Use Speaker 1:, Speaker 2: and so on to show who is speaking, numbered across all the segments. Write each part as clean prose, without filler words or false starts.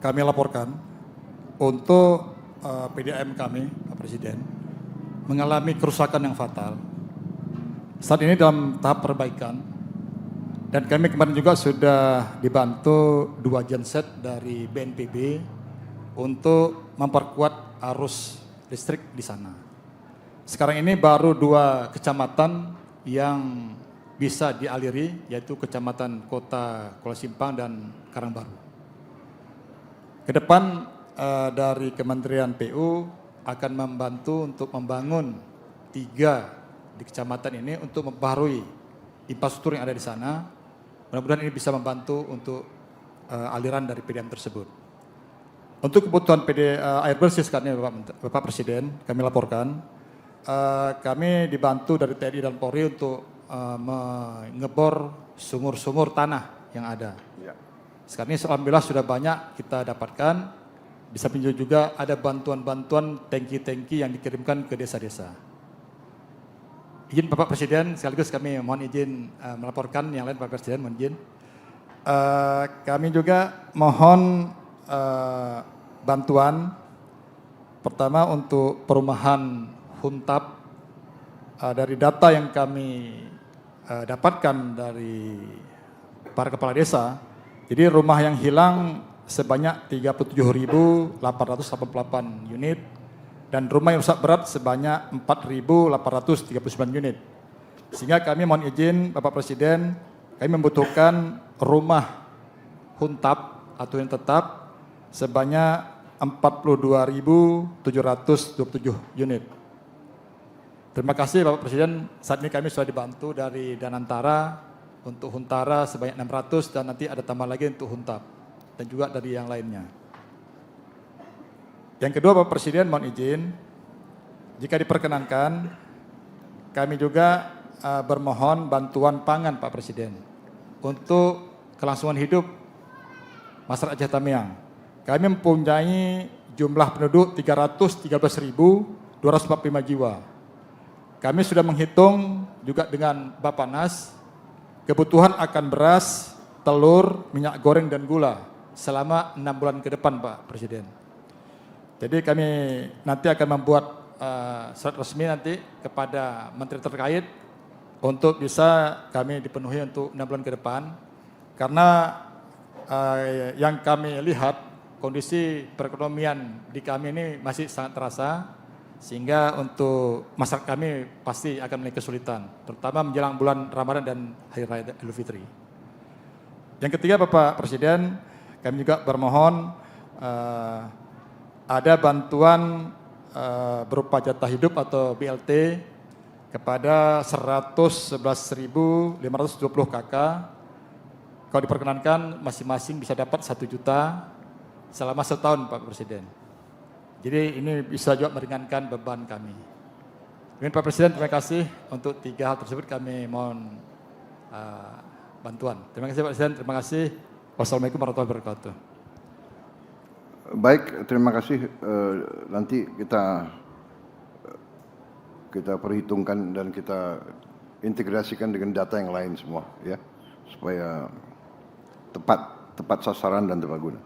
Speaker 1: kami laporkan untuk PDAM kami, Pak Presiden, mengalami kerusakan yang fatal. Saat ini dalam tahap perbaikan, dan kami kemarin juga sudah dibantu 2 genset dari BNPB untuk memperkuat arus listrik di sana. Sekarang ini baru 2 kecamatan yang bisa dialiri, yaitu Kecamatan Kota Kuala Simpang dan Karangbaru. Ke depan dari Kementerian PU akan membantu untuk membangun 3 di kecamatan ini untuk memperbarui infrastruktur yang ada di sana. Mudah-mudahan ini bisa membantu untuk aliran dari PDAM tersebut. Untuk kebutuhan air bersih sekarang ini Bapak Presiden, kami laporkan, kami dibantu dari TNI dan Polri untuk mengebor sumur-sumur tanah yang ada. Ya. Sekarang ini alhamdulillah sudah banyak kita dapatkan. Bisa pinjau juga ada bantuan-bantuan tangki-tangki yang dikirimkan ke desa-desa. Izin Bapak Presiden, sekaligus kami mohon izin melaporkan yang lain Bapak Presiden, mohon izin. Kami juga mohon bantuan pertama untuk perumahan Huntap. Dari data yang kami dapatkan dari para kepala desa, jadi rumah yang hilang sebanyak 37.888 unit dan rumah yang rusak berat sebanyak 4.839 unit. Sehingga kami mohon izin Bapak Presiden, kami membutuhkan rumah Huntap atau yang tetap sebanyak 42.727 unit. Terima kasih Bapak Presiden, saat ini kami sudah dibantu dari Danantara untuk Huntara sebanyak 600 dan nanti ada tambah lagi untuk Huntap dan juga dari yang lainnya. Yang kedua Bapak Presiden mohon izin, jika diperkenankan kami juga bermohon bantuan pangan Pak Presiden untuk kelangsungan hidup masyarakat Aceh Tamiang. Kami mempunyai jumlah penduduk 313.245 jiwa. Kami sudah menghitung juga dengan Bappenas kebutuhan akan beras, telur, minyak goreng dan gula selama 6 bulan ke depan Pak Presiden. Jadi kami nanti akan membuat surat resmi nanti kepada menteri terkait untuk bisa kami dipenuhi untuk 6 bulan ke depan. Karena yang kami lihat kondisi perekonomian di kami ini masih sangat terasa. Sehingga untuk masyarakat kami pasti akan memiliki kesulitan, terutama menjelang bulan Ramadan dan Hari Raya Idul Fitri. Yang ketiga Bapak Presiden, kami juga bermohon ada bantuan berupa jatah hidup atau BLT kepada 111.520 KK. Kalau diperkenankan masing-masing bisa dapat 1 juta selama setahun Pak Presiden. Jadi ini bisa juga meringankan beban kami. Dengan Pak Presiden, terima kasih untuk 3 hal tersebut kami mohon bantuan. Terima kasih Pak Presiden, terima kasih. Wassalamualaikum warahmatullahi wabarakatuh.
Speaker 2: Baik, terima kasih. Nanti kita perhitungkan dan kita integrasikan dengan data yang lain semua, ya, supaya tepat sasaran dan tepat guna.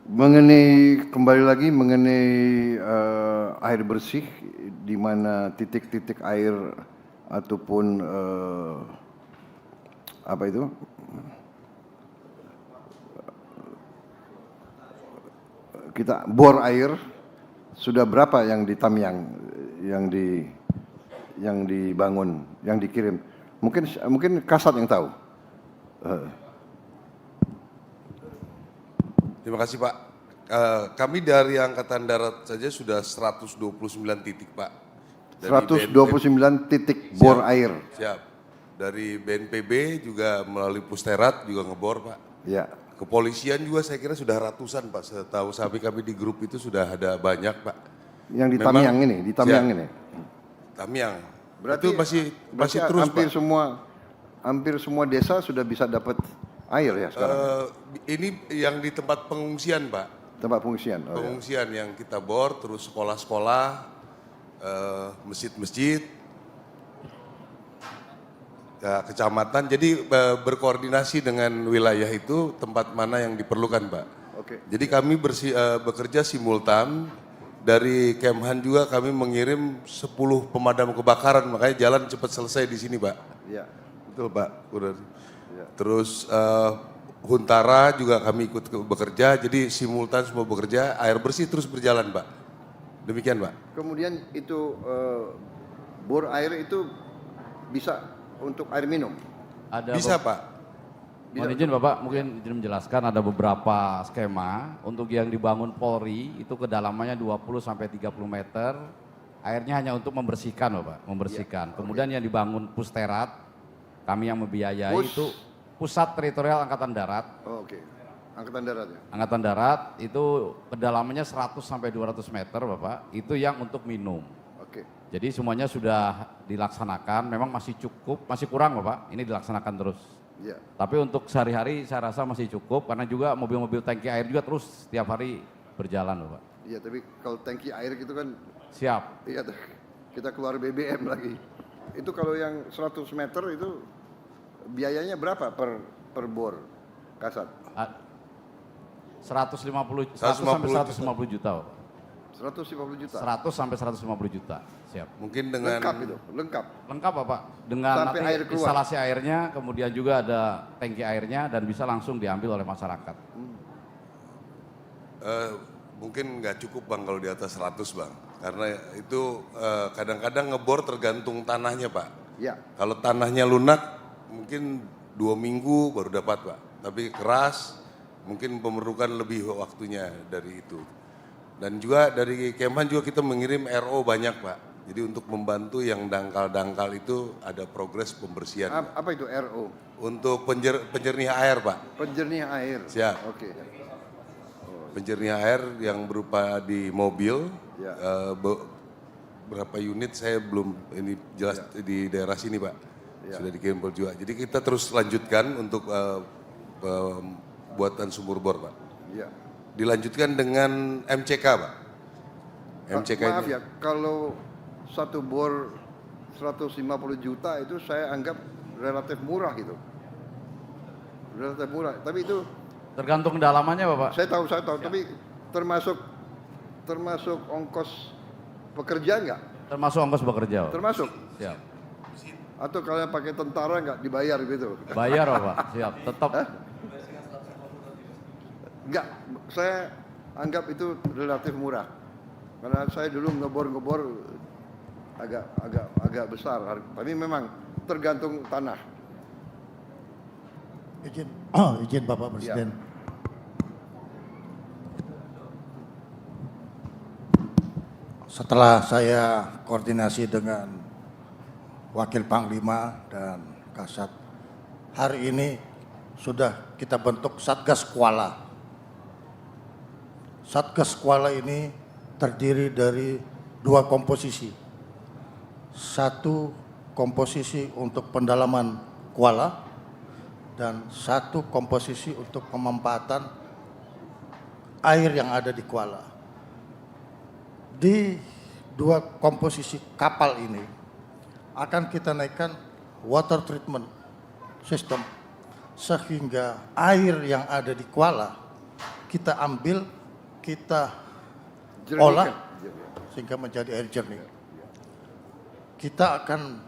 Speaker 2: Kembali lagi mengenai air bersih, di mana titik-titik air ataupun kita bor air sudah berapa yang di Tamiang yang dibangun, yang dikirim? Mungkin Kasat yang tahu.
Speaker 3: Terima kasih Pak. Kami dari Angkatan Darat saja sudah 129 titik Pak.
Speaker 2: 129 titik bor air.
Speaker 3: Siap. Dari BNPB juga melalui Pusterat juga ngebor Pak.
Speaker 2: Ya.
Speaker 3: Kepolisian juga saya kira sudah ratusan Pak. Setahu kami di grup itu sudah ada banyak Pak.
Speaker 2: Yang di Tamiang ini, di Tamiang ini.
Speaker 3: Tamiang.
Speaker 2: Berarti
Speaker 3: itu masih terus
Speaker 2: hampir semua desa sudah bisa dapat air ya sekarang?
Speaker 3: Ini yang di tempat pengungsian Pak.
Speaker 2: Tempat pengungsian? Oh,
Speaker 3: pengungsian ya. Yang kita bor, terus sekolah-sekolah, masjid-masjid, ya, kecamatan. Jadi berkoordinasi dengan wilayah itu tempat mana yang diperlukan Pak.
Speaker 2: Oke.
Speaker 3: Jadi kami bekerja simultan. Dari Kemhan juga kami mengirim 10 pemadam kebakaran, makanya jalan cepat selesai di sini, Pak.
Speaker 2: Iya.
Speaker 3: Betul, Pak. Udah.
Speaker 2: Ya.
Speaker 3: Terus Huntara juga kami ikut bekerja, jadi simultan semua bekerja, air bersih terus berjalan, Pak. Demikian, Pak.
Speaker 2: Kemudian itu bor air itu bisa untuk air minum.
Speaker 3: Bisa, Pak.
Speaker 4: Mohon izin Bapak, mungkin izin menjelaskan ada beberapa skema untuk yang dibangun Polri itu kedalamannya 20-30 meter, airnya hanya untuk membersihkan Bapak, membersihkan. Kemudian yang dibangun Pusterat, kami yang membiayai itu Pusat Teritorial Angkatan Darat.
Speaker 2: Oh, oke. Angkatan Darat ya?
Speaker 4: Angkatan Darat itu kedalamannya 100-200 meter Bapak, itu yang untuk minum.
Speaker 2: Oke.
Speaker 4: Jadi semuanya sudah dilaksanakan, memang masih cukup, masih kurang Bapak, ini dilaksanakan terus.
Speaker 2: Iya.
Speaker 4: Tapi untuk sehari-hari saya rasa masih cukup karena juga mobil-mobil tangki air juga terus setiap hari berjalan Bapak.
Speaker 2: Iya, tapi kalau tangki air gitu kan,
Speaker 4: Siap.
Speaker 2: iya kita keluar BBM lagi. Itu kalau yang 100 meter itu biayanya berapa per bor, Kasat?
Speaker 4: 100 sampai 150 juta Bapak.
Speaker 2: 150 juta?
Speaker 4: 100 sampai 150 juta, siap.
Speaker 3: Mungkin dengan
Speaker 2: Lengkap itu, lengkap.
Speaker 4: Lengkap Bapak, dengan
Speaker 2: Sampai
Speaker 4: nanti
Speaker 2: air keluar.
Speaker 4: instalasi airnya, kemudian juga ada tangki airnya dan bisa langsung diambil oleh masyarakat.
Speaker 3: mungkin nggak cukup, Bang, kalau di atas 100, Bang. Karena itu kadang-kadang ngebor tergantung tanahnya, Pak.
Speaker 2: Ya.
Speaker 3: Kalau tanahnya lunak mungkin 2 minggu baru dapat, Pak. Tapi keras mungkin memerlukan lebih waktunya dari itu. Dan juga dari Kemhan juga kita mengirim RO banyak, Pak. Jadi untuk membantu yang dangkal-dangkal itu ada progres pembersihan.
Speaker 2: Apa itu RO?
Speaker 3: Untuk penjernih air, Pak.
Speaker 2: Penjernih air.
Speaker 3: Siap.
Speaker 2: Oke.
Speaker 3: Penjernih air yang berupa di mobil,
Speaker 2: Ya.
Speaker 3: berapa unit saya belum ini jelas di daerah sini, Pak.
Speaker 2: Ya.
Speaker 3: Sudah dikirim juga. Jadi kita terus lanjutkan untuk buatan sumur bor, Pak.
Speaker 2: Ya.
Speaker 3: Dilanjutkan dengan MCK, Pak. MCK
Speaker 2: Maaf
Speaker 3: ini.
Speaker 2: ya, kalau satu bor 150 juta itu saya anggap relatif murah gitu. Relatif murah, tapi itu
Speaker 4: Tergantung kedalamannya Bapak.
Speaker 2: saya tahu, tapi termasuk ongkos pekerja enggak?
Speaker 4: Termasuk ongkos bekerja Bapak.
Speaker 2: Termasuk?
Speaker 4: Siap.
Speaker 2: Atau kalian pakai tentara enggak dibayar gitu?
Speaker 4: Bayar Bapak, siap. Tetap.
Speaker 2: Enggak, saya anggap itu relatif murah. Karena saya dulu ngebor agak besar, tapi memang tergantung tanah.
Speaker 5: Izin Bapak Presiden. Setelah saya koordinasi dengan Wakil Panglima dan Kasat, hari ini sudah kita bentuk Satgas Kuala. Satgas Kuala ini terdiri dari 2 komposisi. Satu komposisi untuk pendalaman kuala dan 1 komposisi untuk pemanfaatan air yang ada di kuala. Di 2 komposisi kapal ini akan kita naikkan water treatment system sehingga air yang ada di kuala kita ambil, kita olah sehingga menjadi air jernih. Kita akan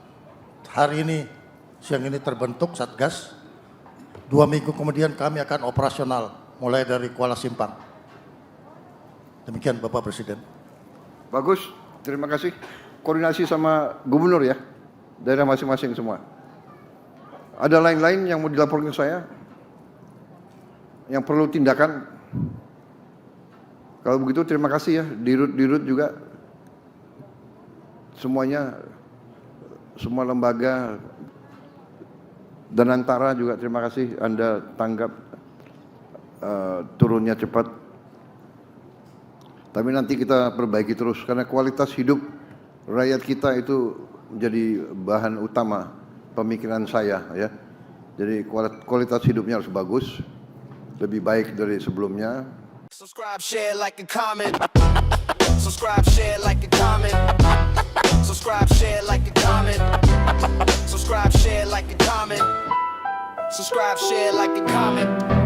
Speaker 5: hari ini, siang ini terbentuk Satgas. 2 minggu kemudian kami akan operasional mulai dari Kuala Simpang. Demikian Bapak Presiden.
Speaker 2: Bagus, terima kasih. Koordinasi sama gubernur ya, daerah masing-masing semua. Ada lain-lain yang mau dilaporkan ke saya? Yang perlu tindakan? Kalau begitu terima kasih ya, Dirut juga. Semuanya, semua lembaga dan antara juga terima kasih Anda tanggap turunnya cepat. Tapi nanti kita perbaiki terus karena kualitas hidup rakyat kita itu menjadi bahan utama pemikiran saya ya. Jadi kualitas hidupnya harus bagus, lebih baik dari sebelumnya.
Speaker 6: Subscribe, share, like, and comment. Subscribe, share, like, and comment. Subscribe, share, like, and comment. Subscribe, share, like, and comment. Subscribe, share, like, and comment.